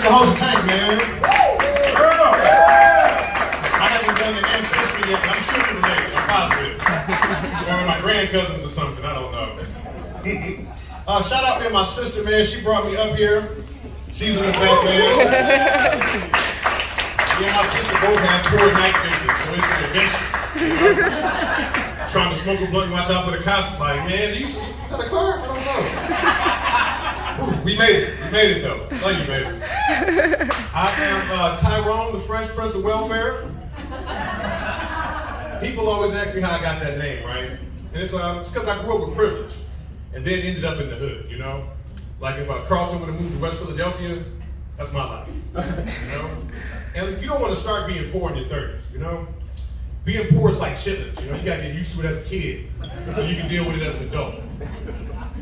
with the host tank, man. I haven't done the ancestry yet, but I'm sure it's related. I'm positive. One of my grandcousins or something, I don't know. Shout out to my sister, man. She brought me up here. She's in the back, man. Me and my sister both have poor night vision, so it's an adventure. Trying to smoke a blunt and watch out for the cops. It's like, man, is that a car? I don't know. Ooh, we made it. We made it, though. Love you, baby. I am Tyrone, the Fresh Prince of Welfare. People always ask me how I got that name, right? And it's because I grew up with privilege and then ended up in the hood, you know? Like if Carlton would have moved to West Philadelphia, that's my life, you know? And you don't want to start being poor in your 30s, you know? Being poor is like chitlins, you know? You gotta get used to it as a kid so you can deal with it as an adult.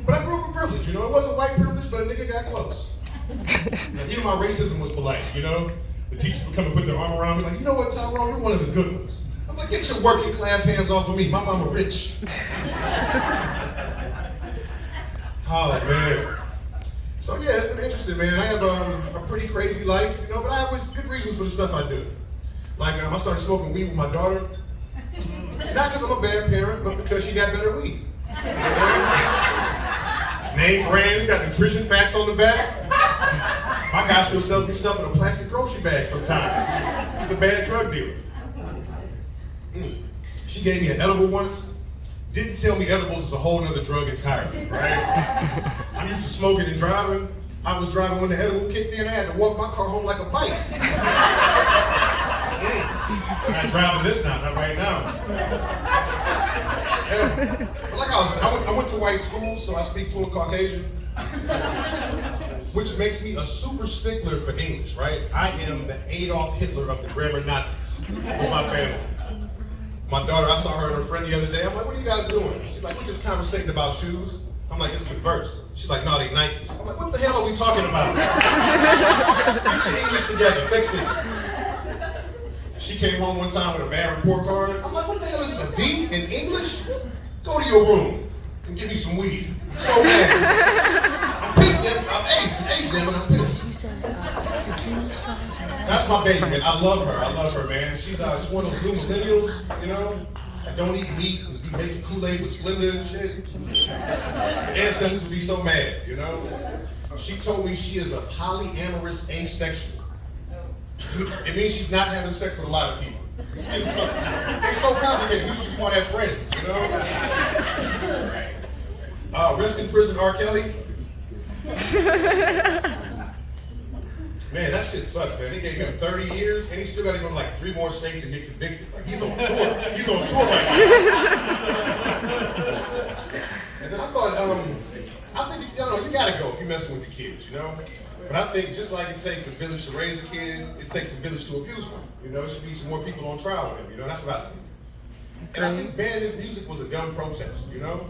But I grew up with privilege, you know? It wasn't white privilege, but a nigga got close. Even my racism was polite, you know? The teachers would come and put their arm around me like, you know what, Tyrone, you're one of the good ones. I'm like, get your working class hands off of me. My mama rich. Oh, man. So yeah, it's been interesting, man. I have a pretty crazy life, you know, but I have good reasons for the stuff I do. Like I started smoking weed with my daughter. Not because I'm a bad parent, but because she got better weed. It's name brands, got nutrition facts on the back. My guy still sells me stuff in a plastic grocery bag sometimes. He's a bad drug dealer. She gave me an edible once. Didn't tell me edibles is a whole nother drug entirely, right? I'm used to smoking and driving. I was driving when the edible kicked in. I had to walk my car home like a bike. I'm not driving this now, not right now. Yeah. But like I went to white school, so I speak fluent Caucasian, which makes me a super stickler for English, right? I am the Adolf Hitler of the grammar Nazis with my family. My daughter, I saw her and her friend the other day. I'm like, what are you guys doing? She's like, we're just conversating about shoes. I'm like, it's converse. She's like, no, they Nikes. I'm like, what the hell are we talking about? Get your English together, fix it. She came home one time with a bad report card. I'm like, what the hell is this, a D in English? Go to your room and give me some weed. I'm so mad. I'm pissed, I'm pissed. You said zucchini straws. That's my baby, man. I love her, man. She's just one of those new millennials, you know? I don't eat meat, and be making Kool-Aid with Splenda and shit. Ancestors would be so mad, you know? She told me she is a polyamorous asexual. It means she's not having sex with a lot of people. It's so complicated. You just want to have friends, you know? Rest in prison, R. Kelly. Man, that shit sucks, man. They gave him 30 years, and he still got to go to like 3 more states and get convicted. Like, he's on tour. He's on tour right now. And then I thought, I think you got to go if you're messing with the kids, you know? But I think just like it takes a village to raise a kid, it takes a village to abuse one. You know, there should be some more people on trial with him, you know? That's what I think. And I think banning his music was a dumb protest, you know?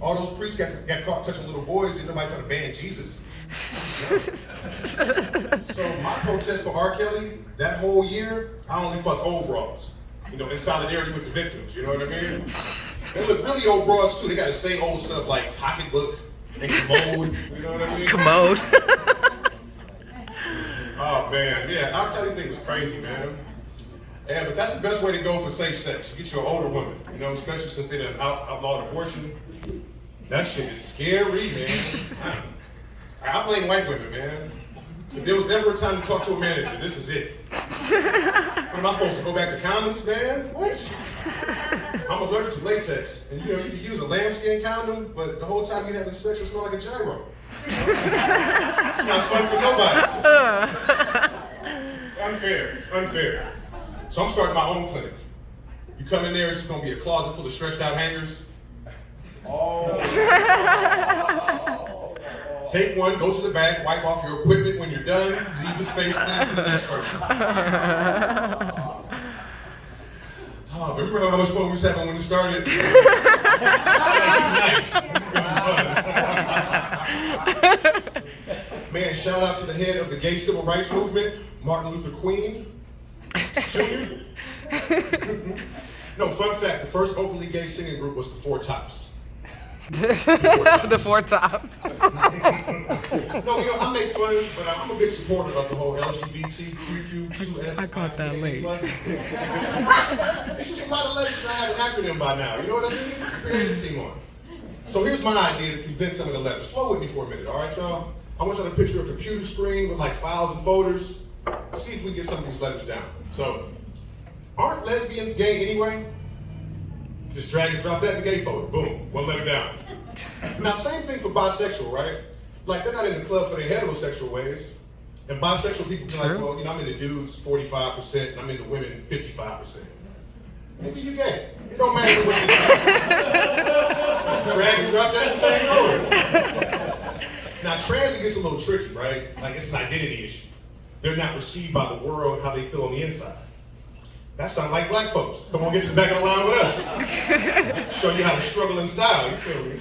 All those priests got caught touching little boys, didn't nobody try to ban Jesus. You know? So my protest for R. Kelly, that whole year, I only fuck old broads. You know, in solidarity with the victims, you know what I mean? They look really old broads too. They gotta say old stuff like pocketbook and commode, you know what I mean? Commode. Oh man, yeah, R. Kelly thing was crazy, man. Yeah, but that's the best way to go for safe sex. You get you an older woman, you know, especially since they done outlawed abortion. That shit is scary, man. I blame white women, man. If there was never a time to talk to a manager, this is it. What am I supposed to go back to condoms, man? What? I'm allergic to latex. And you know, you can use a lambskin condom, but the whole time you're having sex, it smells like a gyro. It's not fun for nobody. It's unfair. It's unfair. So I'm starting my own clinic. You come in there, it's just gonna be a closet full of stretched out hangers. Oh. Take one, go to the back, wipe off your equipment when you're done, leave the space clean for the next person. Oh, remember how much fun we was having when it started? It's nice. This is gonna be fun. Man, shout out to the head of the gay civil rights movement, Martin Luther King Jr. No, fun fact, the first openly gay singing group was the Four Tops. The four tops. No, I make fun, but I'm a big supporter of the whole LGBTQ2S. I caught that late. It's just a lot of letters that I have an acronym by now. You know what I mean? Create a team on. So here's my idea to condense some of the letters. Flow with me for a minute, all right, y'all? I want y'all to picture a computer screen with like files and folders. See if we can get some of these letters down. So, aren't lesbians gay anyway? Just drag and drop that in the gay folder. Boom, one letter down. Now, same thing for bisexual, right? Like, they're not in the club for their heterosexual ways. And bisexual people be like, well, I'm into dudes 45%, and I'm into women 55%. Maybe you gay. It don't matter what you do. Just drag and drop that in the same folder. Now, trans, it gets a little tricky, right? Like, it's an identity issue. They're not received by the world how they feel on the inside. That sounds like black folks. Come on, get you back in line with us. Show you how to struggle in style, you feel me?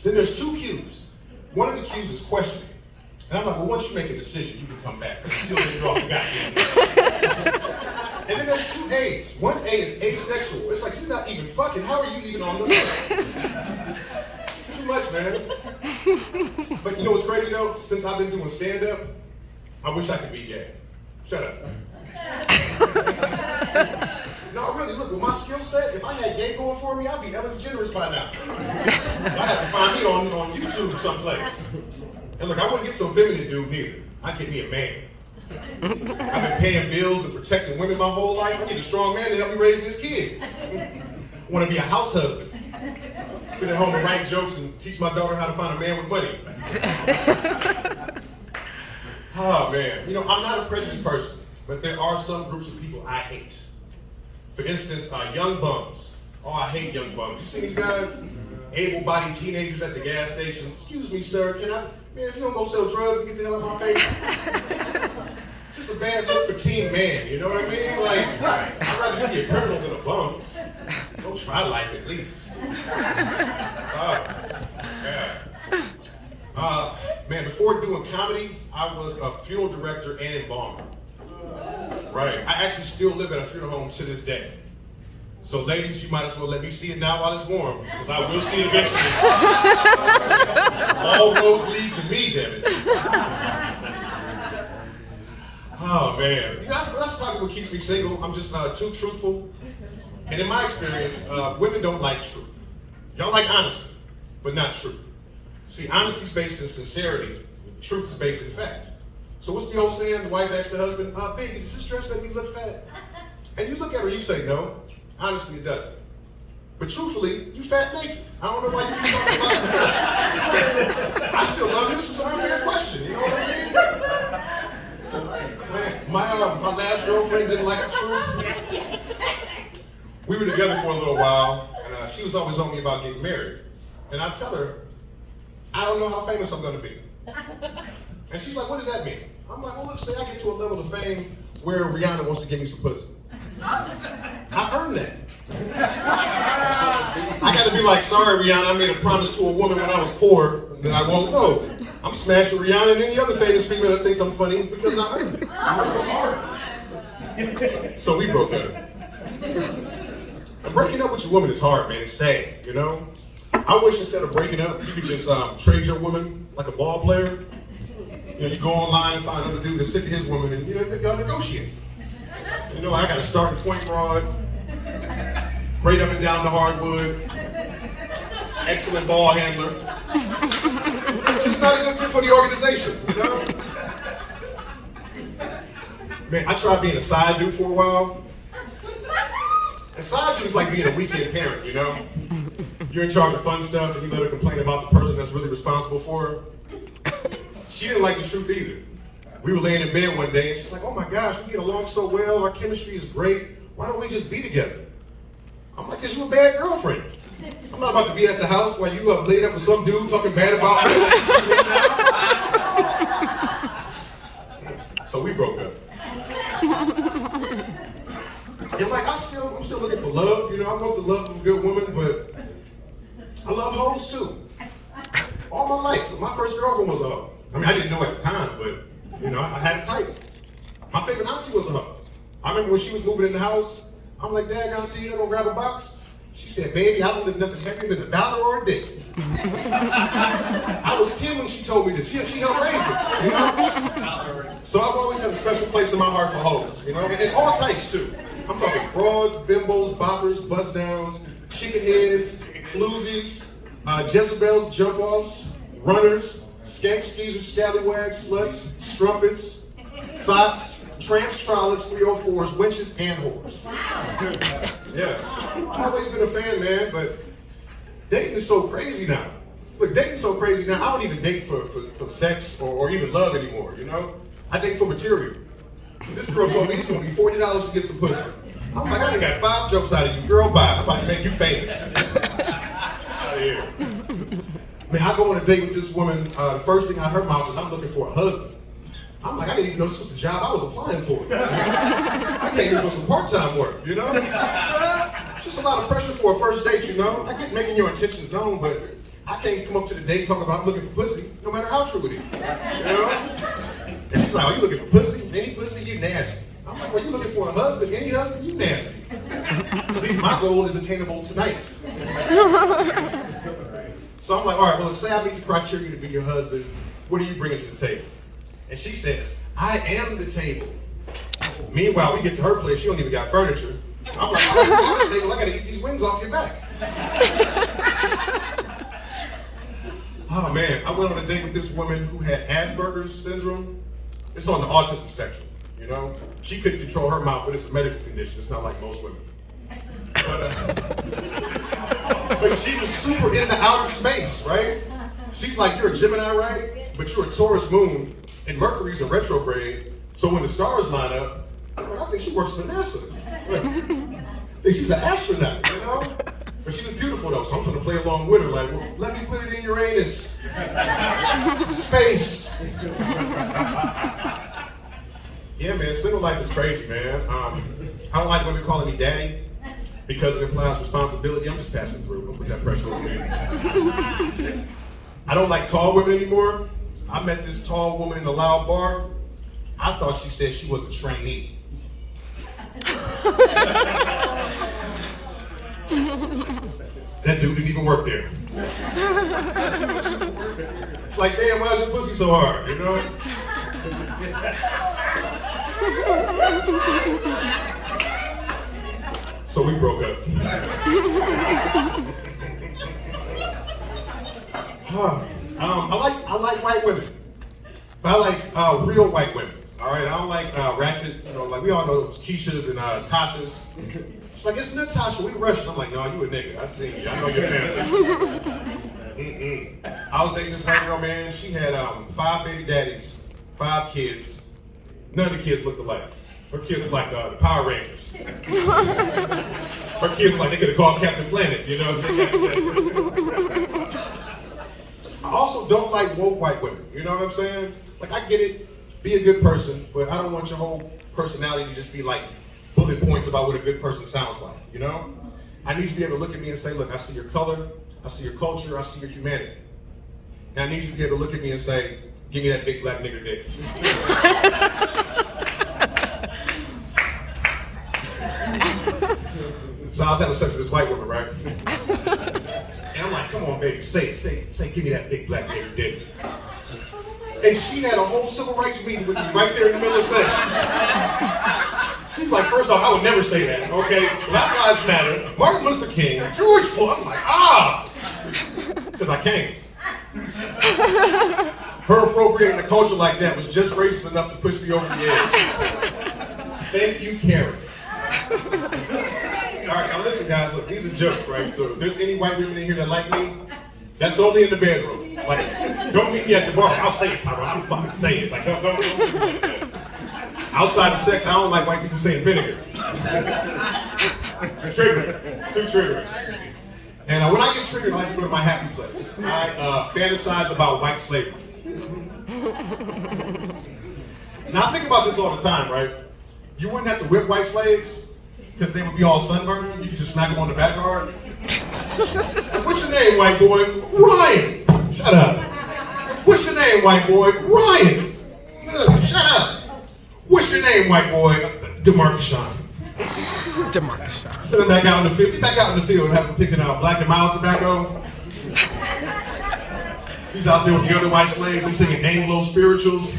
Then there's two Q's. One of the Q's is questioning. And I'm like, well, once you make a decision, you can come back. But you still didn't draw the goddamn. And then there's two A's. One A is asexual. It's like, you're not even fucking. How are you even on the list? It's too much, man. But you know what's crazy, though? Since I've been doing stand-up, I wish I could be gay. Shut up. No, really, look, with my skill set, if I had gay going for me, I'd be Ellen DeGeneres by now. I'd have to find me on YouTube someplace. And look, I wouldn't get some feminine dude neither. I'd get me a man. I've been paying bills and protecting women my whole life. I need a strong man to help me raise this kid. I want to be a house husband. Sit at home and write jokes and teach my daughter how to find a man with money. Oh man, I'm not a prejudiced person, but there are some groups of people I hate. For instance, young bums. Oh, I hate young bums. You see these guys? Able-bodied teenagers at the gas station. Excuse me, sir, man, if you don't go sell drugs and get the hell out of my face. Just a bad look for teen man, you know what I mean? Like, I'd rather be a criminal than a bum. Go try life at least. Man, before doing comedy, I was a funeral director and embalmer. Right. I actually still live at a funeral home to this day. So ladies, you might as well let me see it now while it's warm, because I will see it eventually. All roads lead to me, damn it. Oh man, that's probably what keeps me single. I'm just too truthful. And in my experience, women don't like truth. Y'all like honesty, but not truth. See, honesty is based in sincerity. Truth is based in fact. So what's the old saying? The wife asks the husband, baby, does this dress make me look fat? And you look at her, you say no. Honestly, it doesn't. But truthfully, you fat naked. I don't know why you keep talking about this. I still love you. This is an unfair question. You know what I mean? Man, my last girlfriend didn't like the truth. We were together for a little while, and she was always on me about getting married. And I tell her, I don't know how famous I'm gonna be. And she's like, what does that mean? I'm like, well, let's say I get to a level of fame where Rihanna wants to give me some pussy. I earned that. I gotta be like, sorry, Rihanna, I made a promise to a woman when I was poor that I won't go. I'm smashing Rihanna and any other famous female that thinks I'm funny because I earned it. I work hard. So we broke up. And breaking up with your woman is hard, man. It's sad, you know? I wish instead of breaking up, you could just trade your woman like a ball player. You go online and find another dude that's sick of his woman and y'all negotiate. I got to start the point guard, great up and down the hardwood, excellent ball handler. She's not a good fit for the organization, Man, I tried being a side dude for a while. And side dude is like being a weekend parent, You're in charge of fun stuff and you let her complain about the person that's really responsible for her. She didn't like the truth either. We were laying in bed one day and she's like, oh my gosh, we get along so well, our chemistry is great. Why don't we just be together? I'm like, 'cause you're a bad girlfriend. I'm not about to be at the house while you laid up with some dude talking bad about me. So we broke up. And like, I'm still looking for love, I want the love of a good woman, but I love hoes too. All my life. My first girlfriend was a hoe. I didn't know at the time, but I had a type. My favorite auntie was a hoe. I remember when she was moving in the house, I'm like, Dad, auntie, you not gonna grab a box? She said, baby, I don't live nothing heavier than $1 or a dick. I was 10 when she told me this. She helped raise me, you know? So I've always had a special place in my heart for hoes, you know? And all types, too. I'm talking broads, bimbos, boppers, bust downs, chicken heads, floozies, Jezebels, jump-offs, runners, skanks, skeezers, scallywags, sluts, strumpets, thoughts, tramps, trollops, 304s, wenches, and whores. Yeah. I've always been a fan, man, but dating is so crazy now. Look, dating's so crazy now, I don't even date for sex or even love anymore, you know? I date for material. This girl told me it's gonna be $40 to get some pussy. I'm like, I done got 5 jokes out of you, girl, bye. I'm about to make you famous. Out of here. Man, I go on a date with this woman, the first thing out of her mouth is I'm looking for a husband. I'm like, I didn't even know this was the job I was applying for. I came here for some part-time work, you know? It's just a lot of pressure for a first date, you know? I get making your intentions known, but I can't come up to the date talking about I'm looking for pussy, no matter how true it is, you know? And she's like, oh, you looking for pussy? Any pussy? You nasty. I'm like, well, you looking for a husband? Any husband? You nasty. At least my goal is attainable tonight. So I'm like, all right, well, let's say I meet the criteria to be your husband. What are you bringing to the table? And she says, I am the table. Meanwhile, we get to her place, she don't even got furniture. I'm like, oh, table, I gotta eat these wings off your back. Oh man, I went on a date with this woman who had Asperger's syndrome. It's on the autism spectrum, you know? She couldn't control her mouth, but it's a medical condition. It's not like most women. But she was super into outer space, right? She's like, you're a Gemini, right? But you're a Taurus moon, and Mercury's a retrograde. So when the stars line up, I think she works for NASA. I think she's an astronaut, you know? But she was beautiful though, so I'm gonna play along with her, like, well, let me put it in Uranus. Space. Yeah, man, single life is crazy, man. I don't like women calling me daddy because it implies responsibility. I'm just passing through. Don't put that pressure on me. I don't like tall women anymore. I met this tall woman in a loud bar. I thought she said she was a trainee. That dude didn't even work there. It's like, damn, why is your pussy so hard, you know? So we broke up. I like white women, but I like real white women. All right, I don't like ratchet. You know, like we all know it's Keisha's and Tasha's. She's like, it's Natasha. We Russian. I'm like, no, you a nigga. I've seen you. I know your family. I was dating this white girl, man. She had 5 baby daddies, 5 kids. None of the kids looked alike. Her kids look like the Power Rangers. Her kids look like they could have called Captain Planet, you know? I also don't like woke white women, you know what I'm saying? Like, I get it, be a good person, but I don't want your whole personality to just be like bullet points about what a good person sounds like, you know? I need you to be able to look at me and say, look, I see your color, I see your culture, I see your humanity. And I need you to be able to look at me and say, give me that big black nigger dick. So I was having sex with this white woman, right? And I'm like, come on, baby, say, give me that big black nigger dick. And she had a whole civil rights meeting with me right there in the middle of sex. She's like, first off, I would never say that, okay? Black Lives Matter, Martin Luther King, George Floyd. I'm like, because I can't. Her appropriating a culture like that was just racist enough to push me over the edge. Thank you, Karen. All right, now listen, guys, look, these are jokes, right? So if there's any white women in here that like me, that's only in the bedroom. Like, don't meet me at the bar. I'll say it, Tyra. I'll fucking say it. Like, don't do that. Outside of sex, I don't like white people saying vinegar. Triggering. Too triggering. And when I get triggered, I like to go to my happy place. I fantasize about white slavery. Now, I think about this all the time, right? You wouldn't have to whip white slaves because they would be all sunburned. You could just smack them on the back guard. What's your name, white boy? Ryan. Shut up. What's your name, white boy? Ryan. Shut up. What's your name, white boy? DeMarcus. Demarcus Shaw. Send him back out in the field. Get back out in the field and have him picking out black and mild tobacco. He's out there with the other white slaves. They're singing Anglo spirituals.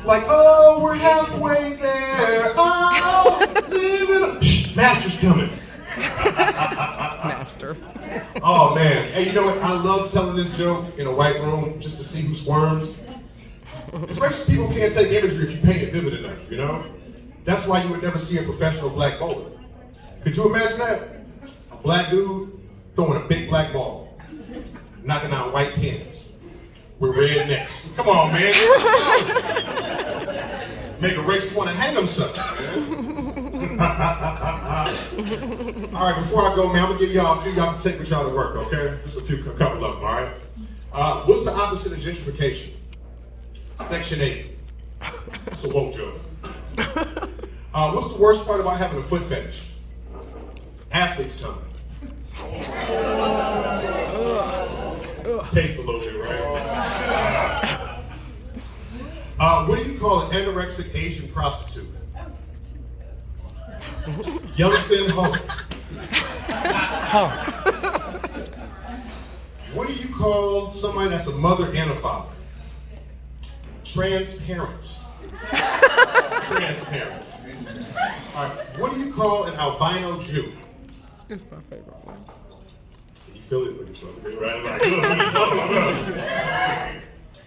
Like, oh, we're halfway there. Oh, living. Shh, master's coming. Master. Oh man, hey, you know what? I love telling this joke in a white room just to see who squirms. Especially people can't take imagery if you paint it vivid enough, you know? That's why you would never see a professional black bowler. Could you imagine that? A black dude throwing a big black ball, knocking out white pins with red necks. Come on, man. Make a racist want to hang himself, man. All right, before I go, man, I'm gonna give y'all a few. Y'all can take with y'all to work, okay? Just a couple of them, all right? What's the opposite of gentrification? Section 8. It's a woke joke. What's the worst part about having a foot fetish? Athlete's tongue. Tastes a little bit, right? What do you call an anorexic Asian prostitute? Young thin hoe. What do you call somebody that's a mother and a father? Transparent. Transparent. All right. What do you call an albino Jew? It's my favorite one. You feel it when you feel it, right? Like,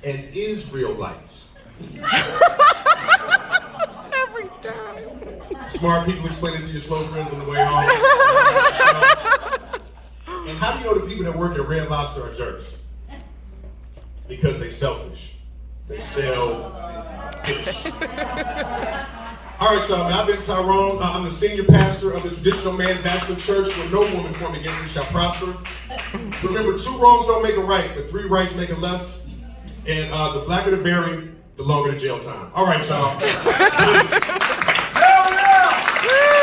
an Israelite. Every time. Smart people explain this to your slow friends on the way home. And how do you know the people that work at Red Lobster are jerks? Because they selfish. They sell fish. All right, y'all, man, I've been Tyrone. I'm the senior pastor of the Traditional Man Baptist Church, where no woman formed against me shall prosper. Remember, 2 wrongs don't make a right, but 3 rights make a left. And the blacker the berry, the longer the jail time. All right, y'all. Hell yeah!